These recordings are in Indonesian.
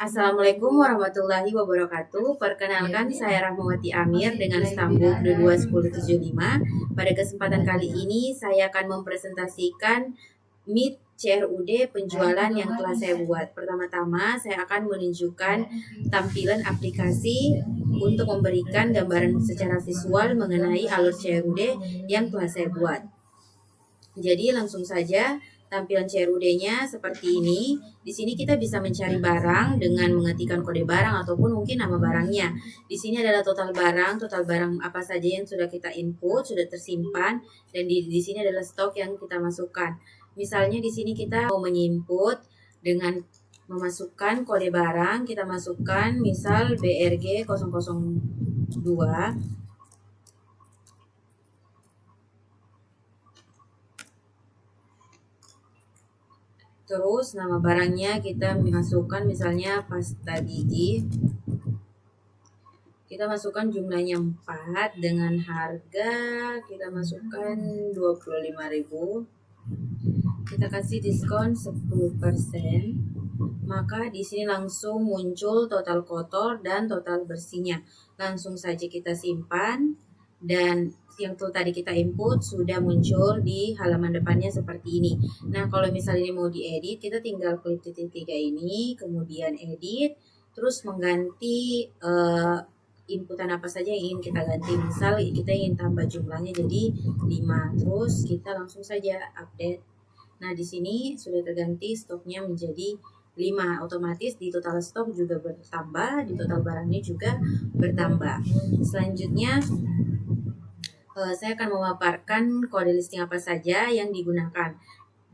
Assalamualaikum warahmatullahi wabarakatuh. Perkenalkan, saya Rahmawati Amir dengan stambuk 22105. Pada kesempatan kali ini saya akan mempresentasikan Meet CRUD penjualan yang telah saya buat. Pertama-tama saya akan menunjukkan tampilan aplikasi untuk memberikan gambaran secara visual mengenai alur CRUD yang telah saya buat. Jadi langsung saja tampilan CRUD-nya seperti ini. Di sini kita bisa mencari barang dengan mengetikkan kode barang ataupun mungkin nama barangnya. Di sini adalah total barang apa saja yang sudah kita input, sudah tersimpan, dan di sini adalah stok yang kita masukkan. Misalnya di sini kita mau menginput dengan memasukkan kode barang, kita masukkan misal BRG 002. Terus nama barangnya kita masukkan misalnya pasta gigi. Kita masukkan jumlahnya 4 dengan harga kita masukkan 25.000. Kita kasih diskon 10%. Maka di sini langsung muncul total kotor dan total bersihnya. Langsung saja kita simpan dan yang tadi kita input sudah muncul di halaman depannya seperti ini. Nah, kalau misalnya ini mau diedit, kita tinggal klik titik 3 ini, kemudian edit, terus mengganti inputan apa saja yang ingin kita ganti. Misal kita ingin tambah jumlahnya jadi 5, terus kita langsung saja update. Nah, di sini sudah terganti stoknya menjadi 5, otomatis di total stok juga bertambah, di total barangnya juga bertambah. Selanjutnya saya akan memaparkan kode listing apa saja yang digunakan.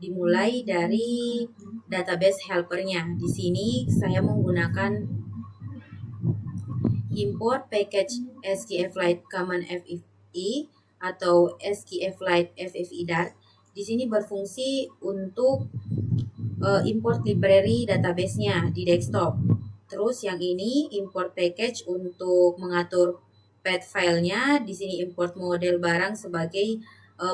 Dimulai dari database helpernya. Di sini saya menggunakan import package SKF Lite Common FFI atau SKF Lite FFI Dart. Di sini berfungsi untuk import library database-nya di desktop. Terus yang ini import package untuk mengatur path filenya. Di sini import model barang sebagai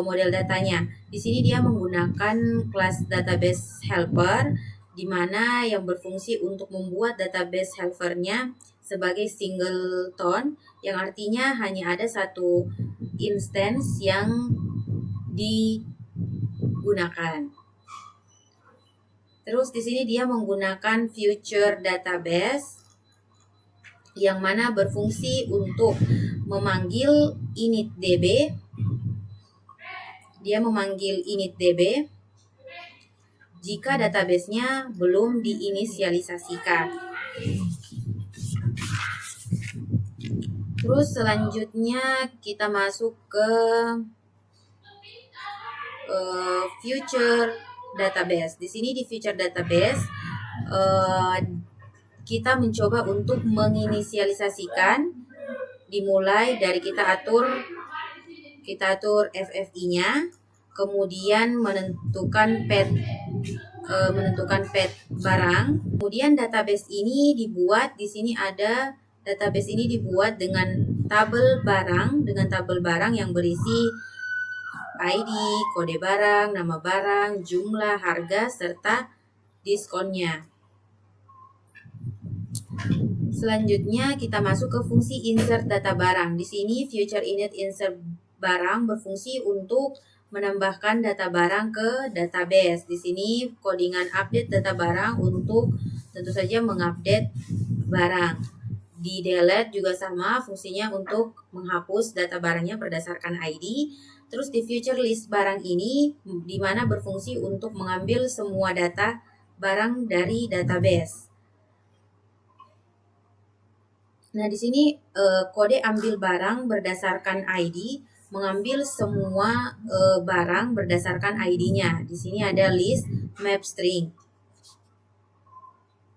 model datanya. Di sini dia menggunakan kelas database helper, di mana yang berfungsi untuk membuat database helpernya sebagai singleton, yang artinya hanya ada satu instance yang digunakan. Terus di sini dia menggunakan future database yang mana berfungsi untuk memanggil initDB. Dia memanggil initDB jika databasenya belum diinisialisasikan. Terus selanjutnya kita masuk ke future database. Di sini di future database kita mencoba untuk menginisialisasikan, dimulai dari kita atur FFI-nya, kemudian menentukan path barang. Kemudian database ini dibuat, di sini ada database ini dibuat dengan tabel barang yang berisi ID, kode barang, nama barang, jumlah, harga, serta diskonnya. Selanjutnya kita masuk ke fungsi insert data barang. Di sini future init insert barang berfungsi untuk menambahkan data barang ke database. Di sini codingan update data barang untuk tentu saja mengupdate barang. Di delete juga sama, fungsinya untuk menghapus data barangnya berdasarkan ID. Terus di future list barang ini di mana berfungsi untuk mengambil semua data barang dari database. Nah, di sini kode ambil barang berdasarkan ID, mengambil semua barang berdasarkan ID-nya. Di sini ada list map string.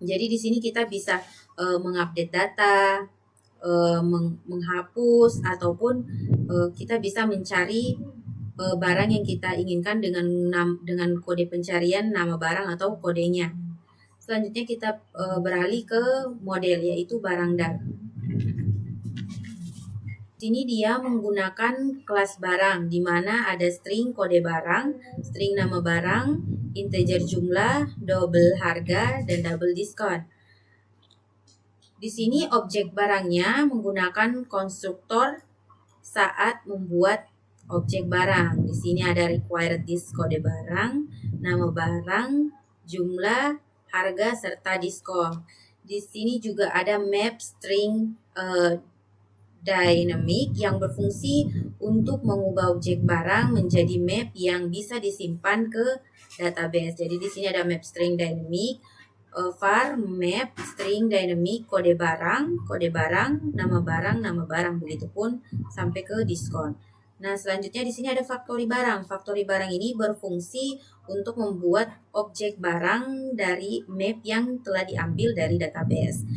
Jadi di sini kita bisa mengupdate data, menghapus, ataupun kita bisa mencari barang yang kita inginkan dengan kode pencarian nama barang atau kodenya. Selanjutnya kita beralih ke model, yaitu barang Dart. Sini dia menggunakan kelas barang, di mana ada string kode barang, string nama barang, integer jumlah, double harga, dan double diskon. Di sini objek barangnya menggunakan konstruktor saat membuat objek barang. Di sini ada required this kode barang, nama barang, jumlah, harga, serta diskon. Di sini juga ada map string dynamic yang berfungsi untuk mengubah objek barang menjadi map yang bisa disimpan ke database. Jadi di sini ada map string dynamic, var map string dynamic kode barang, nama barang, begitupun sampai ke diskon. Nah, selanjutnya di sini ada factory barang. Factory barang ini berfungsi untuk membuat objek barang dari map yang telah diambil dari database.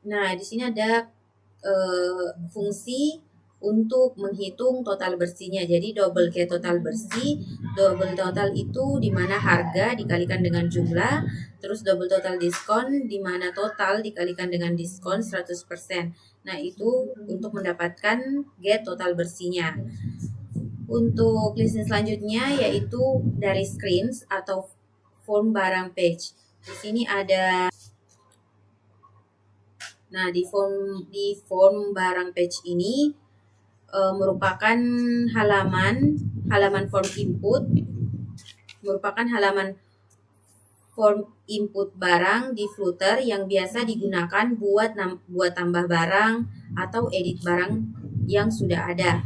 Nah, di sini ada fungsi untuk menghitung total bersihnya. Jadi double K total bersih, double total itu di mana harga dikalikan dengan jumlah, terus double total diskon di mana total dikalikan dengan diskon 100%. Nah, itu untuk mendapatkan get total bersihnya. Untuk list selanjutnya yaitu dari screens atau form barang page. Di sini ada di form barang page ini merupakan halaman form input, merupakan halaman form input barang di Flutter yang biasa digunakan buat tambah barang atau edit barang yang sudah ada.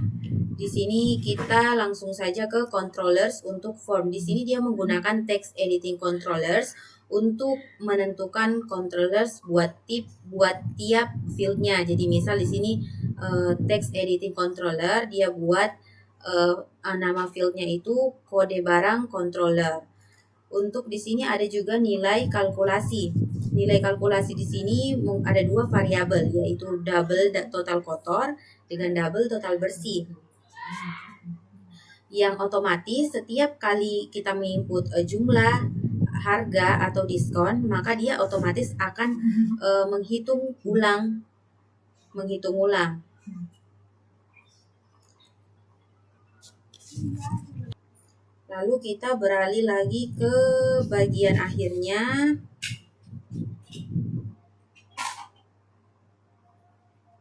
Di sini kita langsung saja ke controllers untuk form. Di sini dia menggunakan text editing controllers untuk menentukan controllers buat tiap fieldnya. Jadi misal di sini text editing controller dia buat nama fieldnya itu kode barang controller. Untuk di sini ada juga nilai kalkulasi. Nilai kalkulasi di sini ada dua variabel, yaitu double total kotor dengan double total bersih. Yang otomatis setiap kali kita menginput jumlah, harga atau diskon, maka dia otomatis akan menghitung ulang. Lalu kita beralih lagi ke bagian akhirnya.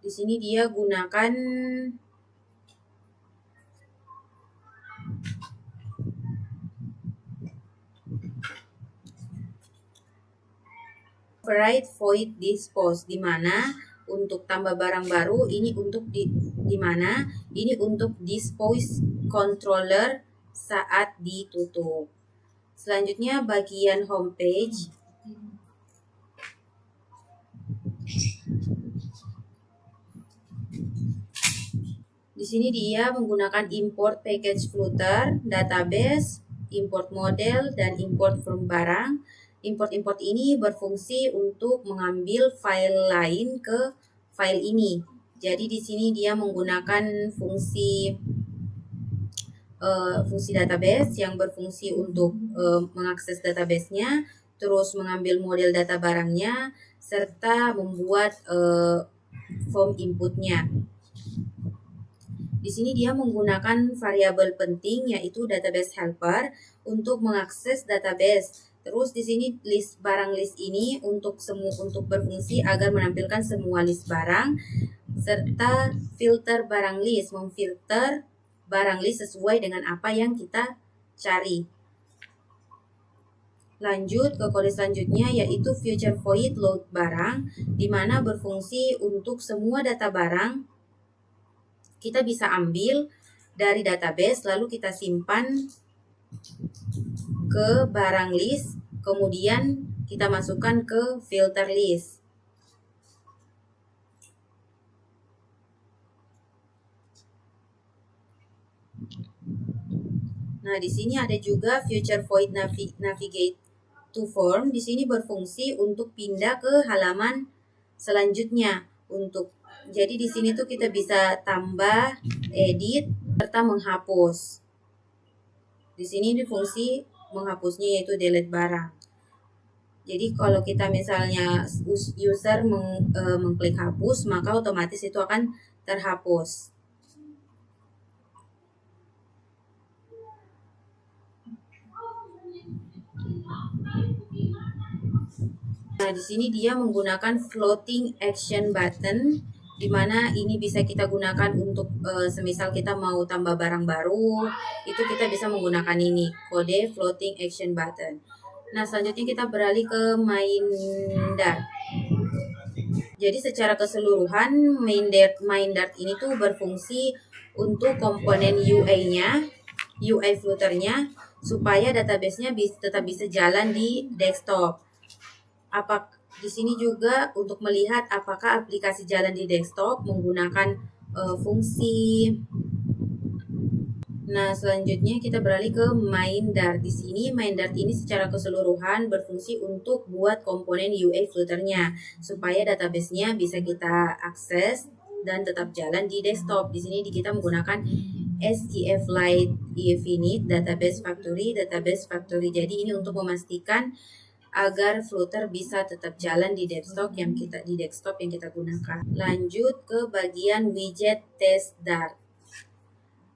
Di sini dia gunakan override void dispose, di mana untuk tambah barang baru ini untuk di mana ini untuk dispose controller saat ditutup. Selanjutnya bagian homepage. Di sini dia menggunakan import package Flutter, database, import model, dan import from barang. Import ini berfungsi untuk mengambil file lain ke file ini. Jadi di sini dia menggunakan fungsi database yang berfungsi untuk mengakses database-nya, terus mengambil model data barangnya, serta membuat form inputnya. Di sini dia menggunakan variabel penting yaitu database helper untuk mengakses database. Terus di sini barang list ini untuk berfungsi agar menampilkan semua list barang, serta filter barang list, memfilter barang list sesuai dengan apa yang kita cari. Lanjut ke kode selanjutnya yaitu future void load barang, di mana berfungsi untuk semua data barang kita bisa ambil dari database lalu kita simpan ke barang list, kemudian kita masukkan ke filter list. Nah, di sini ada juga future void navigate to form. Di sini berfungsi untuk pindah ke halaman selanjutnya. Jadi di sini tuh kita bisa tambah, edit, serta menghapus. Di sini fungsi menghapusnya yaitu delete barang. Jadi kalau kita misalnya user mengklik hapus, maka otomatis itu akan terhapus. Nah, di sini dia menggunakan floating action button, di mana ini bisa kita gunakan untuk semisal kita mau tambah barang baru, itu kita bisa menggunakan ini, kode floating action button. Nah, selanjutnya kita beralih ke main Dart. Jadi secara keseluruhan main Dart ini tuh berfungsi untuk komponen UI-nya, UI Flutter-nya, supaya database-nya tetap bisa jalan di desktop. Di sini juga untuk melihat apakah aplikasi jalan di desktop menggunakan fungsi. Nah, selanjutnya kita beralih ke main Dart. Di sini main Dart ini secara keseluruhan berfungsi untuk buat komponen UI Flutter-nya supaya database-nya bisa kita akses dan tetap jalan di desktop. Di sini kita menggunakan SQLite Infinite Database Factory. Jadi ini untuk memastikan agar Flutter bisa tetap jalan di desktop yang kita gunakan. Lanjut ke bagian widget test Dart.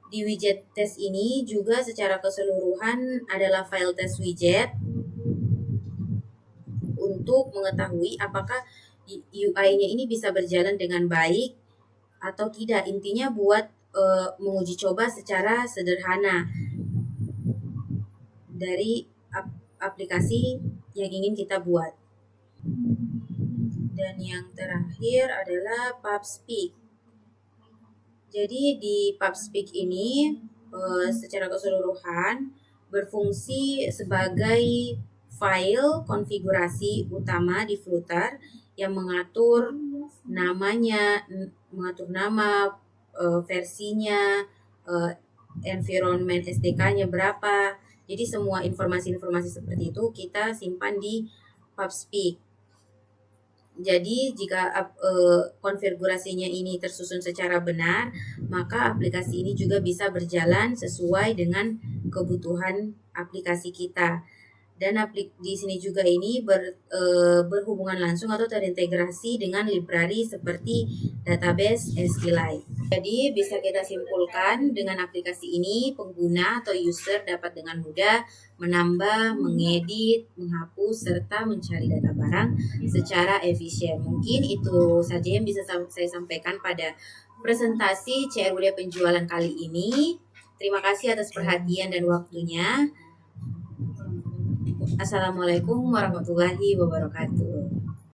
Di widget test ini juga secara keseluruhan adalah file test widget untuk mengetahui apakah UI-nya ini bisa berjalan dengan baik atau tidak. Intinya buat menguji coba secara sederhana dari aplikasi yang ingin kita buat. Dan yang terakhir adalah PubSpeak. Jadi di PubSpeak ini secara keseluruhan berfungsi sebagai file konfigurasi utama di Flutter yang mengatur namanya, mengatur nama, versinya, environment SDK-nya berapa. Jadi semua informasi-informasi seperti itu kita simpan di PubSpeak. Jadi jika konfigurasinya ini tersusun secara benar, maka aplikasi ini juga bisa berjalan sesuai dengan kebutuhan aplikasi kita. Dan di sini juga ini berhubungan langsung atau terintegrasi dengan library seperti database SQLite. Jadi bisa kita simpulkan dengan aplikasi ini pengguna atau user dapat dengan mudah menambah, mengedit, menghapus, serta mencari data barang secara efisien. Mungkin itu saja yang bisa saya sampaikan pada presentasi CRUD penjualan kali ini. Terima kasih atas perhatian dan waktunya. Assalamualaikum warahmatullahi wabarakatuh.